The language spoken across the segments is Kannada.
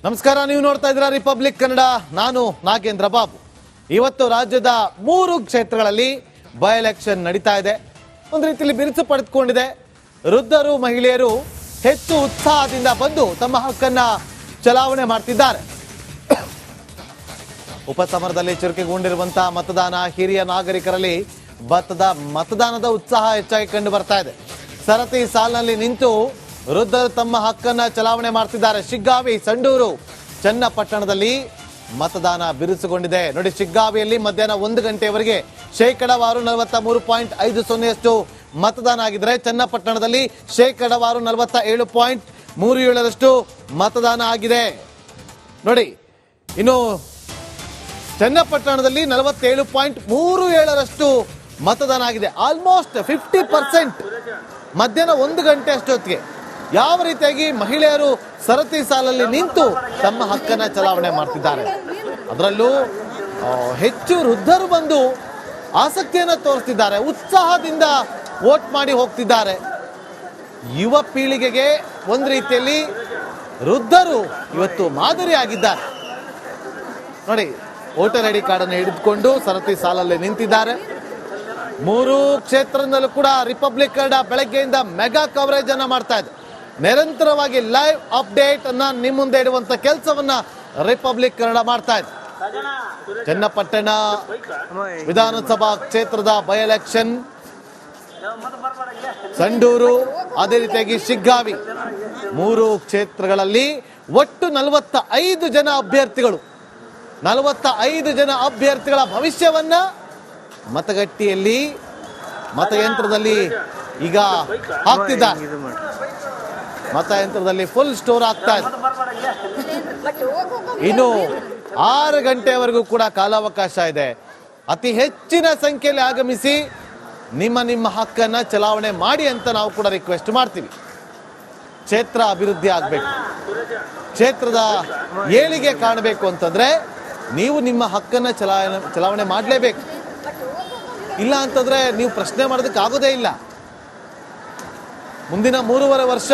ನಮಸ್ಕಾರ, ನೀವು ನೋಡ್ತಾ ಇದ್ದೀರಾ ರಿಪಬ್ಲಿಕ್ ಕನ್ನಡ. ನಾನು ನಾಗೇಂದ್ರ ಬಾಬು. ಇವತ್ತು ರಾಜ್ಯದ 3 ಕ್ಷೇತ್ರಗಳಲ್ಲಿ ಬೈ ಎಲೆಕ್ಷನ್ ನಡೀತಾ ಇದೆ. ಒಂದು ರೀತಿಯಲ್ಲಿ ಬಿರುಸು ಪಡೆದುಕೊಂಡಿದೆ. ವೃದ್ಧರು, ಮಹಿಳೆಯರು ಹೆಚ್ಚು ಉತ್ಸಾಹದಿಂದ ಬಂದು ತಮ್ಮ ಹಕ್ಕನ್ನ ಚಲಾವಣೆ ಮಾಡ್ತಿದ್ದಾರೆ. ಉಪಸಮರದಲ್ಲಿ ಚುರುಕುಗೊಂಡಿರುವಂತಹ ಮತದಾನ, ಹಿರಿಯ ನಾಗರಿಕರಲ್ಲಿ ಮತದಾನದ ಉತ್ಸಾಹ ಹೆಚ್ಚಾಗಿ ಕಂಡು ಬರ್ತಾ ಇದೆ. ಸರತಿ ಸಾಲಿನಲ್ಲಿ ನಿಂತು ವೃದ್ಧರು ತಮ್ಮ ಹಕ್ಕನ್ನ ಚಲಾವಣೆ ಮಾಡ್ತಿದ್ದಾರೆ. ಶಿಗ್ಗಾವಿ, ಸಂಡೂರು, ಚನ್ನಪಟ್ಟಣದಲ್ಲಿ ಮತದಾನ ಬಿರುಸುಗೊಂಡಿದೆ. ನೋಡಿ, ಶಿಗ್ಗಾವಿಯಲ್ಲಿ ಮಧ್ಯಾಹ್ನ 1 ಗಂಟೆಯವರೆಗೆ ಶೇಕಡಾವಾರು 43.50% ಮತದಾನ ಆಗಿದ್ರೆ, ಚನ್ನಪಟ್ಟಣದಲ್ಲಿ ಶೇಕಡಾವಾರು 47.37% ಮತದಾನ ಆಗಿದೆ. ನೋಡಿ, ಇನ್ನು ಚನ್ನಪಟ್ಟಣದಲ್ಲಿ 47.37% ಮತದಾನ ಆಗಿದೆ. ಆಲ್ಮೋಸ್ಟ್ 50%. ಮಧ್ಯಾಹ್ನ 1 ಗಂಟೆ ಅಷ್ಟೊತ್ತಿಗೆ ಯಾವ ರೀತಿಯಾಗಿ ಮಹಿಳೆಯರು ಸರತಿ ಸಾಲಲ್ಲಿ ನಿಂತು ತಮ್ಮ ಹಕ್ಕನ್ನ ಚಲಾವಣೆ ಮಾಡ್ತಿದ್ದಾರೆ. ಅದರಲ್ಲೂ ಹೆಚ್ಚು ವೃದ್ಧರು ಬಂದು ಆಸಕ್ತಿಯನ್ನು ತೋರಿಸ್ತಿದ್ದಾರೆ. ಉತ್ಸಾಹದಿಂದ ವೋಟ್ ಮಾಡಿ ಹೋಗ್ತಿದ್ದಾರೆ. ಯುವ ಪೀಳಿಗೆಗೆ ಒಂದು ರೀತಿಯಲ್ಲಿ ವೃದ್ಧರು ಇವತ್ತು ಮಾದರಿಯಾಗಿದ್ದಾರೆ. ನೋಡಿ, ವೋಟರ್ ಐಡಿ ಕಾರ್ಡ್ ಅನ್ನು ಹಿಡಿದುಕೊಂಡು ಸರತಿ ಸಾಲಲ್ಲಿ ನಿಂತಿದ್ದಾರೆ. 3 ಕ್ಷೇತ್ರದಲ್ಲೂ ಕೂಡ ರಿಪಬ್ಲಿಕ್ ಕನ್ನಡ ಬೆಳಗ್ಗೆಯಿಂದ ಮೆಗಾ ಕವರೇಜ್ ಅನ್ನ ಮಾಡ್ತಾ ಇದೆ. ನಿರಂತರವಾಗಿ ಲೈವ್ ಅಪ್ಡೇಟ್ ಅನ್ನ ನಿಮ್ಮ ಮುಂದೆ ಇಡುವಂತ ಕೆಲಸವನ್ನ ರಿಪಬ್ಲಿಕ್ ಕನ್ನಡ ಮಾಡ್ತಾ ಇದೆ. ಚನ್ನಪಟ್ಟಣ ವಿಧಾನಸಭಾ ಕ್ಷೇತ್ರದ ಬೈ ಎಲೆಕ್ಷನ್, ಸಂಡೂರು, ಅದೇ ರೀತಿಯಾಗಿ ಶಿಗ್ಗಾವಿ, 3 ಕ್ಷೇತ್ರಗಳಲ್ಲಿ ಒಟ್ಟು 45 ಜನ ಅಭ್ಯರ್ಥಿಗಳು, 45 ಜನ ಅಭ್ಯರ್ಥಿಗಳ ಭವಿಷ್ಯವನ್ನ ಮತಗಟ್ಟೆಯಲ್ಲಿ ಮತಯಂತ್ರದಲ್ಲಿ ಈಗ ಹಾಕ್ತಿದ್ದಾರೆ. ಮತಯಂತ್ರದಲ್ಲಿ ಫುಲ್ ಸ್ಟೋರ್ ಆಗ್ತಾ ಇದೆ. ಇನ್ನು 6 ಗಂಟೆವರೆಗೂ ಕೂಡ ಕಾಲಾವಕಾಶ ಇದೆ. ಅತಿ ಹೆಚ್ಚಿನ ಸಂಖ್ಯೆಯಲ್ಲಿ ಆಗಮಿಸಿ ನಿಮ್ಮ ಹಕ್ಕನ್ನ ಚಲಾವಣೆ ಮಾಡಿ ಅಂತ ನಾವು ಕೂಡ ರಿಕ್ವೆಸ್ಟ್ ಮಾಡ್ತೀವಿ. ಕ್ಷೇತ್ರ ಅಭಿವೃದ್ಧಿ ಆಗಬೇಕು, ಕ್ಷೇತ್ರದ ಏಳಿಗೆ ಕಾಣಬೇಕು ಅಂತಂದ್ರೆ ನೀವು ನಿಮ್ಮ ಹಕ್ಕನ್ನ ಚಲಾವಣೆ ಮಾಡಲೇಬೇಕು. ಇಲ್ಲ ಅಂತಂದ್ರೆ ನೀವು ಪ್ರಶ್ನೆ ಮಾಡೋದಕ್ಕೆ ಆಗೋದೇ ಇಲ್ಲ. ಮುಂದಿನ 3.5 ವರ್ಷ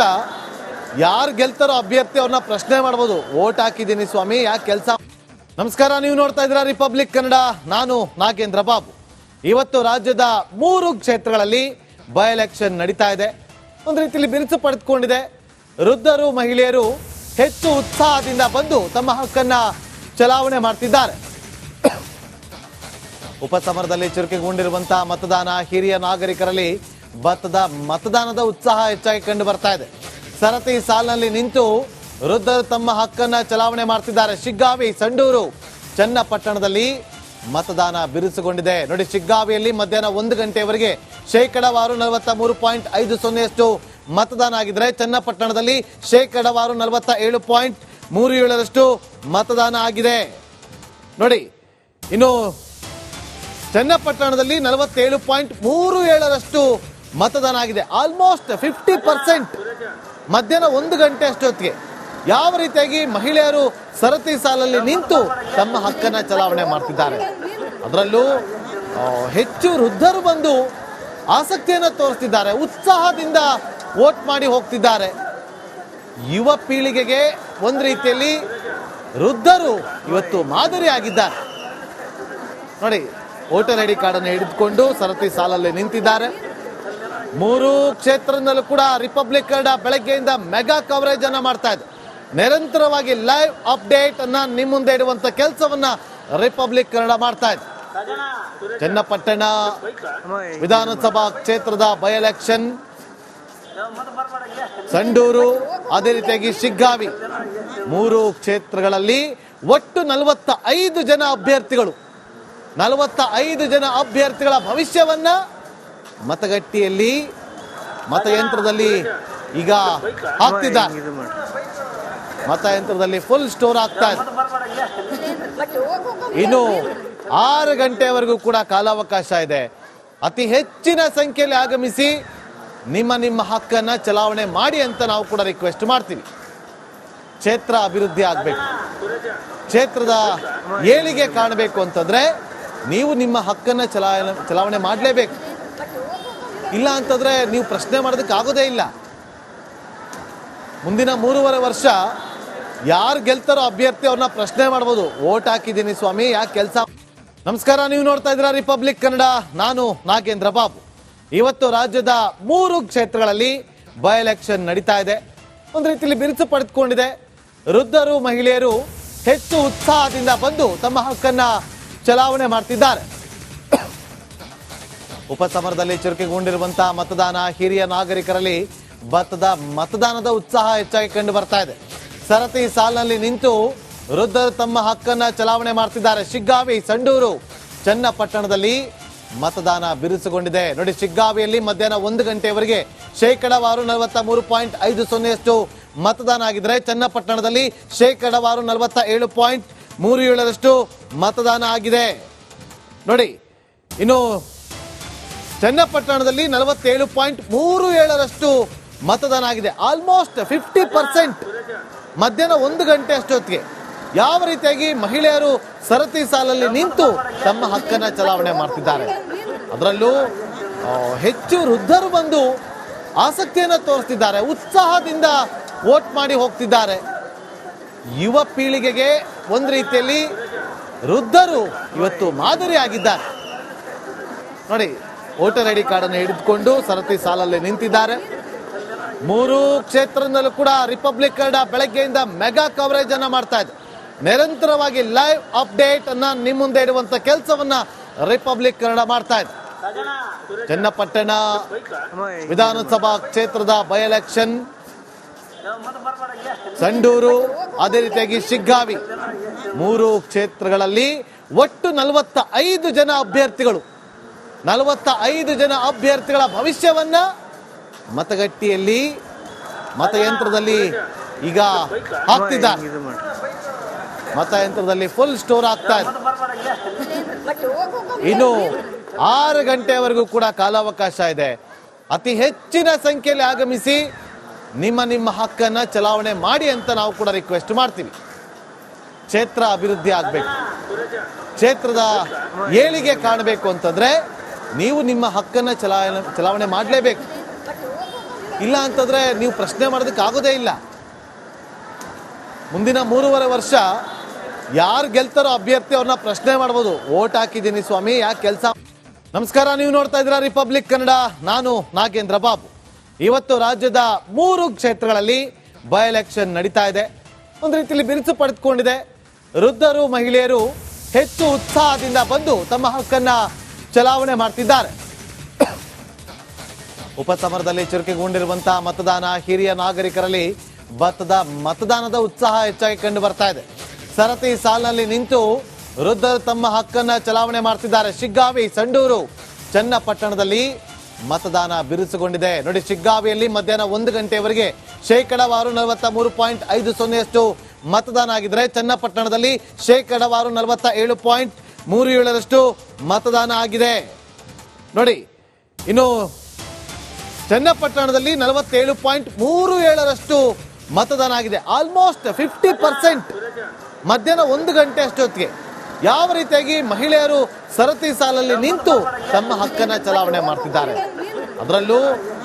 ಯಾರು ಗೆಲ್ತಾರೋ ಅಭ್ಯರ್ಥಿ ಅವ್ರನ್ನ ಪ್ರಶ್ನೆ ಮಾಡ್ಬೋದು. ವೋಟ್ ಹಾಕಿದ್ದೀನಿ ಸ್ವಾಮಿ, ಯಾಕೆ ಕೆಲಸ. ನಮಸ್ಕಾರ, ನೀವು ನೋಡ್ತಾ ಇದ್ದೀರಾ ರಿಪಬ್ಲಿಕ್ ಕನ್ನಡ. ನಾನು ನಾಗೇಂದ್ರ ಬಾಬು. ಇವತ್ತು ರಾಜ್ಯದ 3 ಕ್ಷೇತ್ರಗಳಲ್ಲಿ ಬೈ ಎಲೆಕ್ಷನ್ ನಡೀತಾ ಇದೆ. ಒಂದು ರೀತಿಯಲ್ಲಿ ಬಿರುಸು ಪಡೆದುಕೊಂಡಿದೆ. ವೃದ್ಧರು, ಮಹಿಳೆಯರು ಹೆಚ್ಚು ಉತ್ಸಾಹದಿಂದ ಬಂದು ತಮ್ಮ ಹಕ್ಕನ್ನ ಚಲಾವಣೆ ಮಾಡ್ತಿದ್ದಾರೆ. ಉಪಸಮರದಲ್ಲಿ ಚುರುಕುಗೊಂಡಿರುವಂತಹ ಮತದಾನ, ಹಿರಿಯ ನಾಗರಿಕರಲ್ಲಿ ಮತದಾನದ ಉತ್ಸಾಹ ಹೆಚ್ಚಾಗಿ ಕಂಡು ಬರ್ತಾ ಇದೆ. ಸರತಿ ಸಾಲಿನಲ್ಲಿ ನಿಂತು ವೃದ್ಧರು ತಮ್ಮ ಹಕ್ಕನ್ನ ಚಲಾವಣೆ ಮಾಡ್ತಿದ್ದಾರೆ. ಶಿಗ್ಗಾವಿ, ಸಂಡೂರು, ಚನ್ನಪಟ್ಟಣದಲ್ಲಿ ಮತದಾನ ಬಿರುಸುಗೊಂಡಿದೆ. ನೋಡಿ, ಶಿಗ್ಗಾವಿಯಲ್ಲಿ ಮಧ್ಯಾಹ್ನ 1 ಗಂಟೆಯವರೆಗೆ ಶೇಕಡಾವಾರು 43.50% ಮತದಾನ ಆಗಿದ್ರೆ, ಚನ್ನಪಟ್ಟಣದಲ್ಲಿ ಶೇಕಡಾವಾರು 47.37% ಮತದಾನ ಆಗಿದೆ. ನೋಡಿ, ಇನ್ನು ಚನ್ನಪಟ್ಟಣದಲ್ಲಿ 47.37% ಮತದಾನ ಆಗಿದೆ. ಆಲ್ಮೋಸ್ಟ್ 50%. ಮಧ್ಯಾಹ್ನ 1 ಗಂಟೆ ಅಷ್ಟೊತ್ತಿಗೆ ಯಾವ ರೀತಿಯಾಗಿ ಮಹಿಳೆಯರು ಸರತಿ ಸಾಲಲ್ಲಿ ನಿಂತು ತಮ್ಮ ಹಕ್ಕನ್ನ ಚಲಾವಣೆ ಮಾಡ್ತಿದ್ದಾರೆ. ಅದರಲ್ಲೂ ಹೆಚ್ಚು ವೃದ್ಧರು ಬಂದು ಆಸಕ್ತಿಯನ್ನು ತೋರಿಸ್ತಿದ್ದಾರೆ. ಉತ್ಸಾಹದಿಂದ ವೋಟ್ ಮಾಡಿ ಹೋಗ್ತಿದ್ದಾರೆ. ಯುವ ಪೀಳಿಗೆಗೆ ಒಂದು ರೀತಿಯಲ್ಲಿ ವೃದ್ಧರು ಇವತ್ತು ಮಾದರಿಯಾಗಿದ್ದಾರೆ. ನೋಡಿ, ವೋಟರ್ ಐಡಿ ಕಾರ್ಡ್ ಅನ್ನು ಹಿಡಿದುಕೊಂಡು ಸರತಿ ಸಾಲಲ್ಲಿ ನಿಂತಿದ್ದಾರೆ. 3 ಕ್ಷೇತ್ರದಲ್ಲೂ ಕೂಡ ರಿಪಬ್ಲಿಕ್ ಕನ್ನಡ ಬೆಳಗ್ಗೆಯಿಂದ ಮೆಗಾ ಕವರೇಜ್ ಅನ್ನ ಮಾಡ್ತಾ ಇದೆ. ನಿರಂತರವಾಗಿ ಲೈವ್ ಅಪ್ಡೇಟ್ ಅನ್ನ ನಿಮ್ಮ ಮುಂದೆ ಇಡುವಂತ ಕೆಲಸವನ್ನ ರಿಪಬ್ಲಿಕ್ ಕನ್ನಡ ಮಾಡ್ತಾ ಇದೆ. ಚನ್ನಪಟ್ಟಣ ವಿಧಾನಸಭಾ ಕ್ಷೇತ್ರದ ಬೈ ಎಲೆಕ್ಷನ್, ಸಂಡೂರು, ಅದೇ ರೀತಿಯಾಗಿ ಶಿಗ್ಗಾವಿ, 3 ಕ್ಷೇತ್ರಗಳಲ್ಲಿ ಒಟ್ಟು 45 ಜನ ಅಭ್ಯರ್ಥಿಗಳು, 45 ಜನ ಅಭ್ಯರ್ಥಿಗಳ ಭವಿಷ್ಯವನ್ನ ಮತಗಟ್ಟೆಯಲ್ಲಿ ಮತಯಂತ್ರದಲ್ಲಿ ಈಗ ಹಾಕ್ತಿದ್ದಾರೆ. ಮತಯಂತ್ರದಲ್ಲಿ ಫುಲ್ ಸ್ಟೋರ್ ಆಗ್ತಾ ಇದೆ. ಇನ್ನು 6 ಗಂಟೆವರೆಗೂ ಕೂಡ ಕಾಲಾವಕಾಶ ಇದೆ. ಅತಿ ಹೆಚ್ಚಿನ ಸಂಖ್ಯೆಯಲ್ಲಿ ಆಗಮಿಸಿ ನಿಮ್ಮ ಹಕ್ಕನ್ನ ಚಲಾವಣೆ ಮಾಡಿ ಅಂತ ನಾವು ಕೂಡ ರಿಕ್ವೆಸ್ಟ್ ಮಾಡ್ತೀವಿ. ಕ್ಷೇತ್ರ ಅಭಿವೃದ್ಧಿ ಆಗಬೇಕು, ಕ್ಷೇತ್ರದ ಏಳಿಗೆ ಕಾಣಬೇಕು ಅಂತಂದ್ರೆ ನೀವು ನಿಮ್ಮ ಹಕ್ಕನ್ನ ಚಲಾವಣೆ ಮಾಡಲೇಬೇಕು. ಇಲ್ಲ ಅಂತಂದ್ರೆ ನೀವು ಪ್ರಶ್ನೆ ಮಾಡೋದಕ್ಕೆ ಆಗೋದೇ ಇಲ್ಲ. ಮುಂದಿನ 3.5 ವರ್ಷ ಯಾರು ಗೆಲ್ತಾರೋ ಅಭ್ಯರ್ಥಿ ಅವ್ರನ್ನ ಪ್ರಶ್ನೆ ಮಾಡ್ಬೋದು. ವೋಟ್ ಹಾಕಿದ್ದೀನಿ ಸ್ವಾಮಿ, ಯಾಕೆ ಕೆಲಸ. ನಮಸ್ಕಾರ, ನೀವು ನೋಡ್ತಾ ಇದ್ದೀರಾ ರಿಪಬ್ಲಿಕ್ ಕನ್ನಡ. ನಾನು ನಾಗೇಂದ್ರ ಬಾಬು. ಇವತ್ತು ರಾಜ್ಯದ 3 ಕ್ಷೇತ್ರಗಳಲ್ಲಿ ಬೈ ಎಲೆಕ್ಷನ್ ನಡೀತಾ ಇದೆ. ಒಂದು ರೀತಿಯಲ್ಲಿ ಬಿರುಸು ಪಡೆದುಕೊಂಡಿದೆ. ವೃದ್ಧರು, ಮಹಿಳೆಯರು ಹೆಚ್ಚು ಉತ್ಸಾಹದಿಂದ ಬಂದು ತಮ್ಮ ಹಕ್ಕನ್ನ ಚಲಾವಣೆ ಮಾಡ್ತಿದ್ದಾರೆ. ಉಪಸಮರದಲ್ಲಿ ಚುರುಕುಗೊಂಡಿರುವಂತಹ ಮತದಾನ, ಹಿರಿಯ ನಾಗರಿಕರಲ್ಲಿ ಮತದಾನದ ಉತ್ಸಾಹ ಹೆಚ್ಚಾಗಿ ಕಂಡು ಬರ್ತಾ ಇದೆ. ಸರತಿ ಸಾಲಿನಲ್ಲಿ ನಿಂತು ವೃದ್ಧರು ತಮ್ಮ ಹಕ್ಕನ್ನ ಚಲಾವಣೆ ಮಾಡ್ತಿದ್ದಾರೆ. ಶಿಗ್ಗಾವಿ, ಸಂಡೂರು, ಚನ್ನಪಟ್ಟಣದಲ್ಲಿ ಮತದಾನ ಬಿರುಸುಗೊಂಡಿದೆ. ನೋಡಿ, ಶಿಗ್ಗಾವಿಯಲ್ಲಿ ಮಧ್ಯಾಹ್ನ 1 ಗಂಟೆಯವರೆಗೆ ಶೇಕಡಾವಾರು 43.50% ಮತದಾನ ಆಗಿದ್ರೆ, ಚನ್ನಪಟ್ಟಣದಲ್ಲಿ ಶೇಕಡಾವಾರು 47.37% ಮತದಾನ ಆಗಿದೆ. ನೋಡಿ, ಇನ್ನು ಚನ್ನಪಟ್ಟಣದಲ್ಲಿ 47.37% ಮತದಾನ ಆಗಿದೆ. ಆಲ್ಮೋಸ್ಟ್ 50%. ಮಧ್ಯಾಹ್ನ 1 ಗಂಟೆ ಅಷ್ಟೊತ್ತಿಗೆ ಯಾವ ರೀತಿಯಾಗಿ ಮಹಿಳೆಯರು ಸರತಿ ಸಾಲಲ್ಲಿ ನಿಂತು ತಮ್ಮ ಹಕ್ಕನ್ನ ಚಲಾವಣೆ ಮಾಡ್ತಿದ್ದಾರೆ. ಅದರಲ್ಲೂ ಹೆಚ್ಚು ವೃದ್ಧರು ಬಂದು ಆಸಕ್ತಿಯನ್ನು ತೋರಿಸ್ತಿದ್ದಾರೆ, ಉತ್ಸಾಹದಿಂದ ವೋಟ್ ಮಾಡಿ ಹೋಗ್ತಿದ್ದಾರೆ. ಯುವ ಪೀಳಿಗೆಗೆ ಒಂದು ರೀತಿಯಲ್ಲಿ ವೃದ್ಧರು ಇವತ್ತು ಮಾದರಿಯಾಗಿದ್ದಾರೆ. ನೋಡಿ, ವೋಟರ್ ಐಡಿ ಕಾರ್ಡ್ ಅನ್ನು ಹಿಡಿದುಕೊಂಡು ಸರತಿ ಸಾಲಲ್ಲಿ ನಿಂತಿದ್ದಾರೆ. 3 ಕ್ಷೇತ್ರದಲ್ಲೂ ಕೂಡ ರಿಪಬ್ಲಿಕ್ ಕನ್ನಡ ಬೆಳಗ್ಗೆಯಿಂದ ಮೆಗಾ ಕವರೇಜ್ ಅನ್ನ ಮಾಡ್ತಾ ಇದೆ. ನಿರಂತರವಾಗಿ ಲೈವ್ ಅಪ್ಡೇಟ್ ಅನ್ನ ನಿಮ್ಮ ಮುಂದೆ ಇಡುವಂತ ಕೆಲಸವನ್ನ ರಿಪಬ್ಲಿಕ್ ಕನ್ನಡ ಮಾಡ್ತಾ ಇದೆ. ಚನ್ನಪಟ್ಟಣ ವಿಧಾನಸಭಾ ಕ್ಷೇತ್ರದ ಬೈ ಎಲೆಕ್ಷನ್, ಸಂಡೂರು, ಅದೇ ರೀತಿಯಾಗಿ ಶಿಗ್ಗಾವಿ, 3 ಕ್ಷೇತ್ರಗಳಲ್ಲಿ ಒಟ್ಟು 45 ಜನ ಅಭ್ಯರ್ಥಿಗಳು, 45 ಜನ ಅಭ್ಯರ್ಥಿಗಳ ಭವಿಷ್ಯವನ್ನ ಮತಗಟ್ಟೆಯಲ್ಲಿ, ಮತಯಂತ್ರದಲ್ಲಿ ಈಗ ಹಾಕ್ತಿದ್ದಾರೆ. ಮತಯಂತ್ರದಲ್ಲಿ ಫುಲ್ ಸ್ಟೋರ್ ಆಗ್ತಾ ಇದೆ. ಇನ್ನು 6 ಗಂಟೆವರೆಗೂ ಕೂಡ ಕಾಲಾವಕಾಶ ಇದೆ. ಅತಿ ಹೆಚ್ಚಿನ ಸಂಖ್ಯೆಯಲ್ಲಿ ಆಗಮಿಸಿ ನಿಮ್ಮ ಹಕ್ಕನ್ನ ಚಲಾವಣೆ ಮಾಡಿ ಅಂತ ನಾವು ಕೂಡ ರಿಕ್ವೆಸ್ಟ್ ಮಾಡ್ತೀವಿ. ಕ್ಷೇತ್ರ ಅಭಿವೃದ್ಧಿ ಆಗಬೇಕು, ಕ್ಷೇತ್ರದ ಏಳಿಗೆ ಕಾಣಬೇಕು ಅಂತಂದ್ರೆ ನೀವು ನಿಮ್ಮ ಹಕ್ಕನ್ನ ಚಲಾವಣೆ ಮಾಡಲೇಬೇಕು. ಇಲ್ಲ ಅಂತಂದ್ರೆ ನೀವು ಪ್ರಶ್ನೆ ಮಾಡೋದಕ್ಕೆ ಆಗೋದೇ ಇಲ್ಲ. ಮುಂದಿನ 3.5 ವರ್ಷ ಯಾರು ಗೆಲ್ತಾರೋ ಅಭ್ಯರ್ಥಿ ಅವ್ರನ್ನ ಪ್ರಶ್ನೆ ಮಾಡ್ಬೋದು. ವೋಟ್ ಹಾಕಿದ್ದೀನಿ ಸ್ವಾಮಿ, ಯಾಕೆ ಕೆಲಸ. ನಮಸ್ಕಾರ, ನೀವು ನೋಡ್ತಾ ಇದ್ದೀರಾ ರಿಪಬ್ಲಿಕ್ ಕನ್ನಡ. ನಾನು ನಾಗೇಂದ್ರ ಬಾಬು. ಇವತ್ತು ರಾಜ್ಯದ 3 ಕ್ಷೇತ್ರಗಳಲ್ಲಿ ಬೈ ಎಲೆಕ್ಷನ್ ನಡೀತಾ ಇದೆ. ಒಂದು ರೀತಿಯಲ್ಲಿ ಬಿರುಸು ಪಡೆದುಕೊಂಡಿದೆ. ವೃದ್ಧರು, ಮಹಿಳೆಯರು ಹೆಚ್ಚು ಉತ್ಸಾಹದಿಂದ ಬಂದು ತಮ್ಮ ಹಕ್ಕನ್ನ ಚಲಾವಣೆ ಮಾಡ್ತಿದ್ದಾರೆ. ಉಪಸಮರದಲ್ಲಿ ಚುರುಕುಗೊಂಡಿರುವಂತಹ ಮತದಾನ, ಹಿರಿಯ ನಾಗರಿಕರಲ್ಲಿ ಮತದಾನದ ಉತ್ಸಾಹ ಹೆಚ್ಚಾಗಿ ಕಂಡು ಬರ್ತಾ ಇದೆ. ಸರತಿ ಸಾಲಿನಲ್ಲಿ ನಿಂತು ವೃದ್ಧರು ತಮ್ಮ ಹಕ್ಕನ್ನ ಚಲಾವಣೆ ಮಾಡ್ತಿದ್ದಾರೆ. ಶಿಗ್ಗಾವಿ, ಸಂಡೂರು, ಚನ್ನಪಟ್ಟಣದಲ್ಲಿ ಮತದಾನ ಬಿರುಸುಗೊಂಡಿದೆ. ನೋಡಿ, ಶಿಗ್ಗಾವಿಯಲ್ಲಿ ಮಧ್ಯಾಹ್ನ 1 ಗಂಟೆಯವರೆಗೆ ಶೇಕಡಾವಾರು 43.50% ಮತದಾನ ಆಗಿದ್ರೆ, ಚನ್ನಪಟ್ಟಣದಲ್ಲಿ ಶೇಕಡಾವಾರು 47.37% ಮತದಾನ ಆಗಿದೆ. ನೋಡಿ, ಇನ್ನು ಚನ್ನಪಟ್ಟಣದಲ್ಲಿ 47.37% ಮತದಾನ ಆಗಿದೆ. ಆಲ್ಮೋಸ್ಟ್ 50%. ಮಧ್ಯಾಹ್ನ 1 ಗಂಟೆ ಅಷ್ಟೊತ್ತಿಗೆ ಯಾವ ರೀತಿಯಾಗಿ ಮಹಿಳೆಯರು ಸರತಿ ಸಾಲಲ್ಲಿ ನಿಂತು ತಮ್ಮ ಹಕ್ಕನ್ನ ಚಲಾವಣೆ ಮಾಡ್ತಿದ್ದಾರೆ. ಅದರಲ್ಲೂ